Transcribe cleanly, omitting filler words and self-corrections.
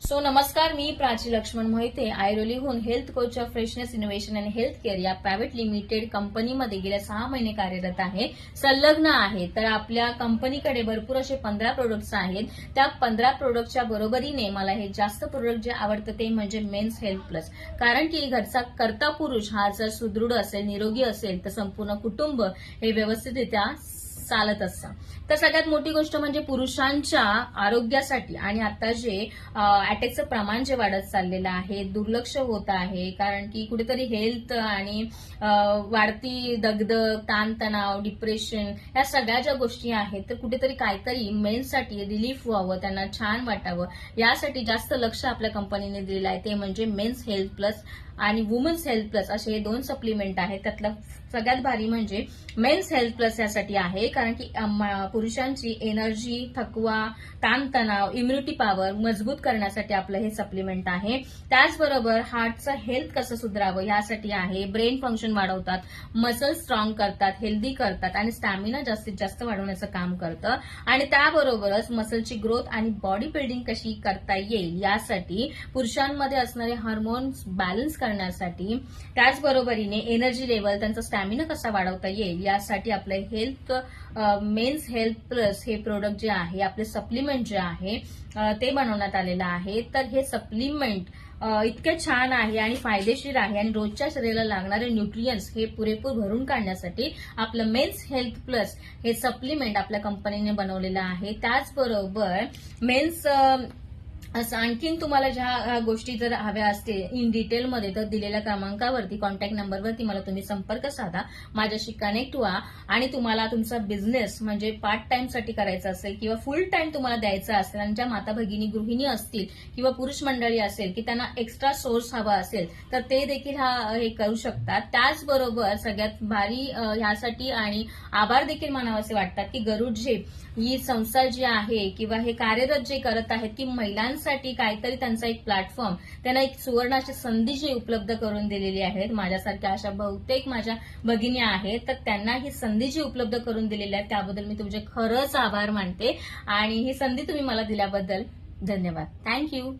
So नमस्कार, मी प्राची लक्ष्मण मोहिते आयरोलीहून health coach of Freshness Innovation and Health Care या प्रायव्हेट लिमिटेड कंपनीमध्ये गेल्या 6 महिने कार्यरत आहे, संलग्न आहे. तर आपल्या कंपनीकडे भरपूर असे 15 प्रोडक्ट्स आहेत. त्या 15 प्रोडक्टच्या बरोबरीने मला हे जास्त प्रोडक्ट जे आवडतं ते म्हणजे मेन्स हेल्थ प्लस. कारण की घरचा कर्ता पुरुष हा जर सुदृढ असेल, निरोगी असेल तर संपूर्ण कुटुंब हे व्यवस्थितरित्या चालत असतं. तर सगळ्यात मोठी गोष्ट म्हणजे पुरुषांच्या आरोग्यासाठी आणि आता जे अटॅकचं प्रमाण जे वाढत चाललेलं आहे, दुर्लक्ष होत आहे. कारण की कुठेतरी हेल्थ आणि वाढती दगदग, ताणतणाव, डिप्रेशन या सगळ्या ज्या गोष्टी आहेत, तर कुठेतरी काहीतरी मेन्ससाठी रिलीफ व्हावं, त्यांना छान वाटावं, यासाठी जास्त लक्ष आपल्या कंपनीने दिलेलं आहे. ते म्हणजे मेन्स हेल्थ प्लस आणि वुमन्स हेल्थ प्लस असे हे 2 सप्लिमेंट आहेत. त्यातलं सगळ्यात भारी म्हणजे मेन्स हेल्थ प्लस यासाठी आहे. कारण की पुरुषांची एनर्जी, थकवा, ताणतणाव, इम्युनिटी पॉवर मजबूत करण्यासाठी आपलं हे सप्लिमेंट आहे. त्याचबरोबर हार्टचं हेल्थ कसं सुधारावं यासाठी आहे. ब्रेन फंक्शन वाढवतात, मसल स्ट्रॉंग करतात, हेल्दी करतात आणि स्टॅमिना जास्तीत जास्त वाढवण्याचं काम करतं. आणि त्याबरोबरच मसलची ग्रोथ आणि बॉडी बिल्डिंग कशी करता येईल यासाठी, पुरुषांमध्ये असणारे हार्मोन्स बॅलन्स करण्यासाठी, त्याचबरोबरीने एनर्जी लेवल, त्यांचा स्टॅमिना कसा वाढवता येईल यासाठी आपलं हेल्थ मेन्स हेल्थ प्लस हे प्रोडक्ट जे आहे, आपले सप्लिमेंट जे आहे ते बनवण्यात आलेलं आहे. तर हे सप्लिमेंट इतके छान आहे आणि फायदेशीर आहे आणि रोजच्या शरीराला लागणारे न्यूट्रियन्स हे पुरेपूर भरून काढण्यासाठी आपलं मेन्स हेल्थ प्लस हे सप्लिमेंट आपल्या कंपनीने बनवलेलं आहे. त्याचबरोबर मेन्स असं आणखीन तुम्हाला ज्या गोष्टी जर हव्या असतील इन डिटेलमध्ये, तर दिलेल्या क्रमांकावरती, कॉन्टॅक्ट नंबरवरती मला तुम्ही संपर्क साधा, माझ्याशी कनेक्ट व्हा. आणि तुम्हाला तुमचा बिझनेस म्हणजे पार्ट टाइम साठी करायचा असेल किंवा फुल टाइम तुम्हाला द्यायचा असेल आणि ज्या माता भगिनी गृहिणी असतील किंवा पुरुष मंडळी असेल की त्यांना एक्स्ट्रा सोर्स हवा असेल तर ते देखील हे करू शकतात. त्याचबरोबर सगळ्यात भारी ह्यासाठी आणि आभार देखील मानावेसे वाटतात की गरुड झेप ही संस्था जी आहे किंवा हे कार्यरत जे करत आहेत की महिलांसाठी काहीतरी त्यांचा एक प्लॅटफॉर्म, त्यांना एक सुवर्णाची संधी जी उपलब्ध करून दिलेली आहेत. माझ्यासारख्या अशा बहुतेक माझ्या भगिनी आहेत, तर त्यांना ही संधी जी उपलब्ध करून दिलेली आहे त्याबद्दल मी तुमचे खरंच आभार मानते आणि ही संधी तुम्ही मला दिल्याबद्दल धन्यवाद. थँक्यू.